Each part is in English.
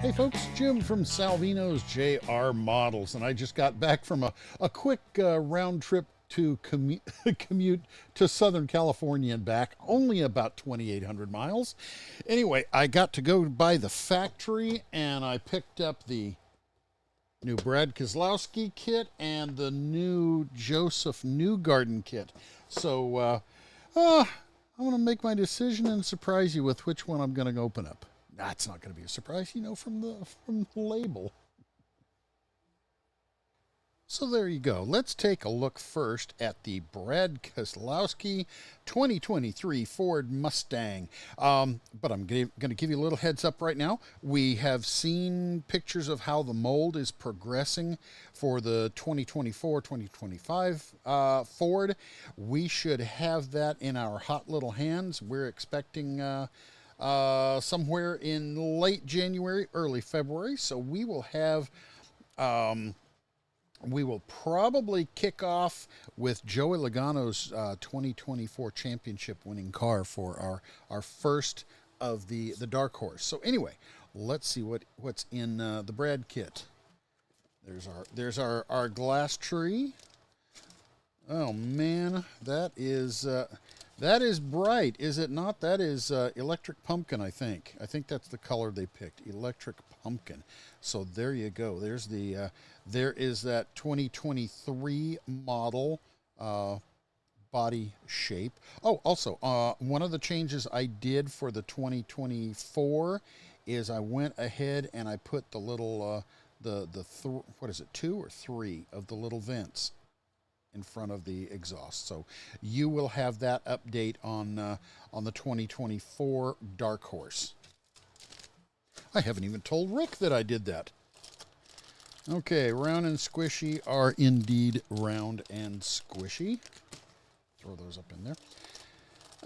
Hey folks, Jim from Salvinos J R Models, and I just got back from a quick round trip to commute to Southern California and back, only about 2,800 miles. Anyway, I got to go by the factory and I picked up the new Brad Keselowski kit and the new Joseph Newgarden kit. So I'm going to make my decision and surprise you with which one I'm going to open up. That's not going to be a surprise, you know, from the label. So there you go. Let's take a look first at the Brad Keselowski 2023 Ford Mustang. But I'm going to give you a little heads up right now. We have seen pictures of how the mold is progressing for the 2024-2025 Ford. We should have that in our hot little hands. We're expecting somewhere in late January, early February. So we will have... we will probably kick off with Joey Logano's 2024 championship winning car for our first of the dark horse. So anyway, let's see what's in the Brad kit. There's our glass tree. Oh man, that is bright, is it not? That is electric pumpkin, I think. I think that's the color they picked, electric pumpkin. So there you go. There is that 2023 model body shape. Oh, also, one of the changes I did for the 2024 is I went ahead and I put the little what is it, 2 or 3 of the little vents in front of the exhaust. So you will have that update on the 2024 Dark Horse. I haven't even told Rick that I did that. Okay, round and squishy are indeed round and squishy. Throw those up in there.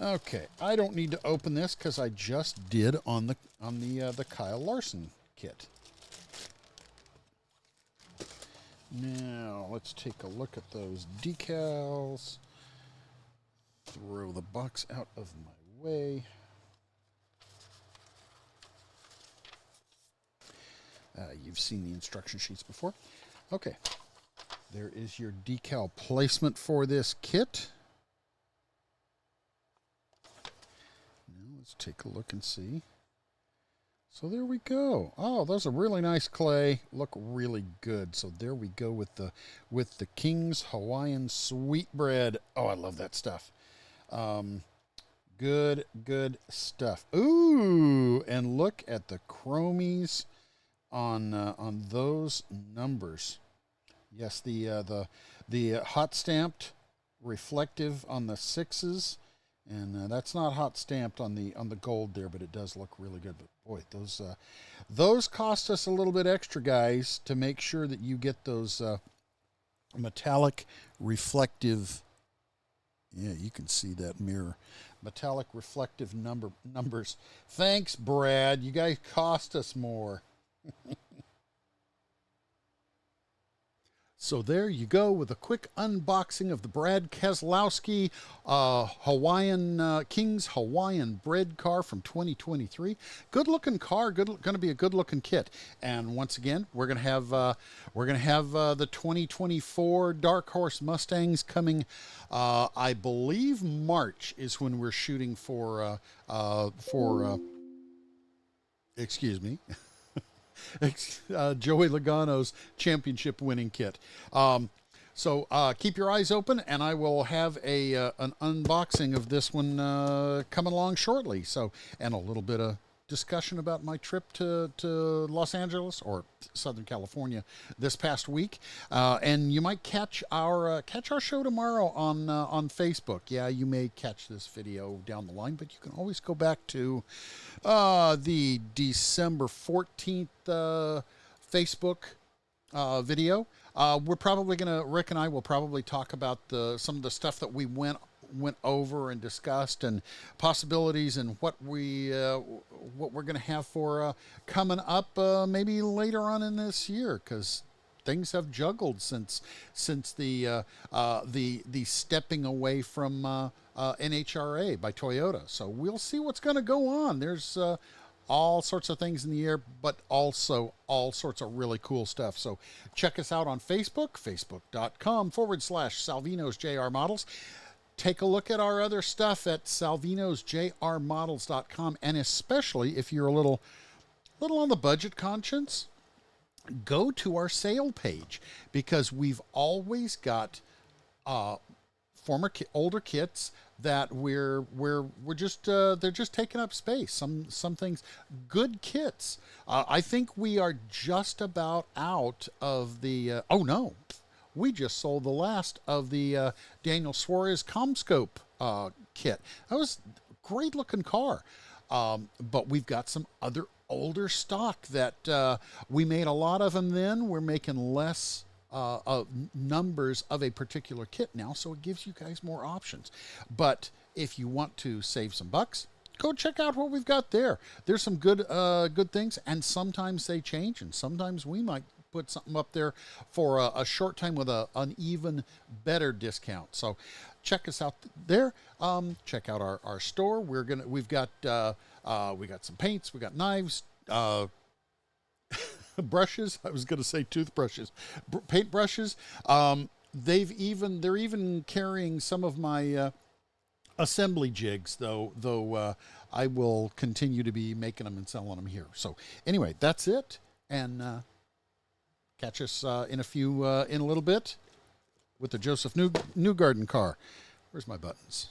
Okay, I don't need to open this because I just did on the Kyle Larson kit. Now, let's take a look at those decals. Throw the box out of my way. You've seen the instruction sheets before. Okay, there is your decal placement for this kit. Now, let's take a look and see. So there we go. Oh, those are really nice clay. Look really good. So there we go with the Kings Hawaiian sweetbread. Oh, I love that stuff. Good stuff. Ooh, and look at the chromies on those numbers. Yes, the hot stamped reflective on the 6s. And that's not hot stamped on the gold there, but it does look really good. But boy, those cost us a little bit extra, guys, to make sure that you get those metallic reflective. Yeah, you can see that mirror. Metallic reflective numbers. Thanks, Brad. You guys cost us more. So there you go with a quick unboxing of the Brad Keselowski Kings Hawaiian bread car from 2023. Good looking car, going to be a good looking kit. And once again, we're going to have the 2024 Dark Horse Mustangs coming. I believe March is when we're shooting for excuse me. Joey Logano's championship winning kit. So keep your eyes open, and I will have an unboxing of this one coming along shortly. So, and a little bit of discussion about my trip to Los Angeles or Southern California this past week. And you might catch our show tomorrow on Facebook. Yeah, you may catch this video down the line, but you can always go back to the December 14th Facebook video. We're probably Rick and I will probably talk about some of the stuff that we went over and discussed, and possibilities, and what we're going to have for coming up maybe later on in this year, because things have juggled since the stepping away from NHRA by Toyota. So we'll see what's going to go on. There's all sorts of things in the air, but also all sorts of really cool stuff. So check us out on Facebook, facebook.com/Salvinos J R Models. Take a look at our other stuff at salvinosjrmodels.com, and especially if you're a little on the budget conscience, go to our sale page, because we've always got older kits that we're just they're just taking up space. Some things, good kits. I think we are just about out of the. Oh no, we just sold the last of the Daniel Suarez Comscope kit. That was a great looking car, but we've got some other older stock that we made a lot of them then. We're making less numbers of a particular kit now, so it gives you guys more options. But if you want to save some bucks, go check out what we've got there. There's some good things, and sometimes they change, and sometimes we might put something up there for a short time with an even better discount. So check us out there. Check out our store. We've got some paints, we got knives, brushes. I was going to say toothbrushes, paint brushes. They're even carrying some of my assembly jigs, though I will continue to be making them and selling them here. So anyway, that's it, and catch us in a little bit with the Joseph Newgarden car. Where's my buttons?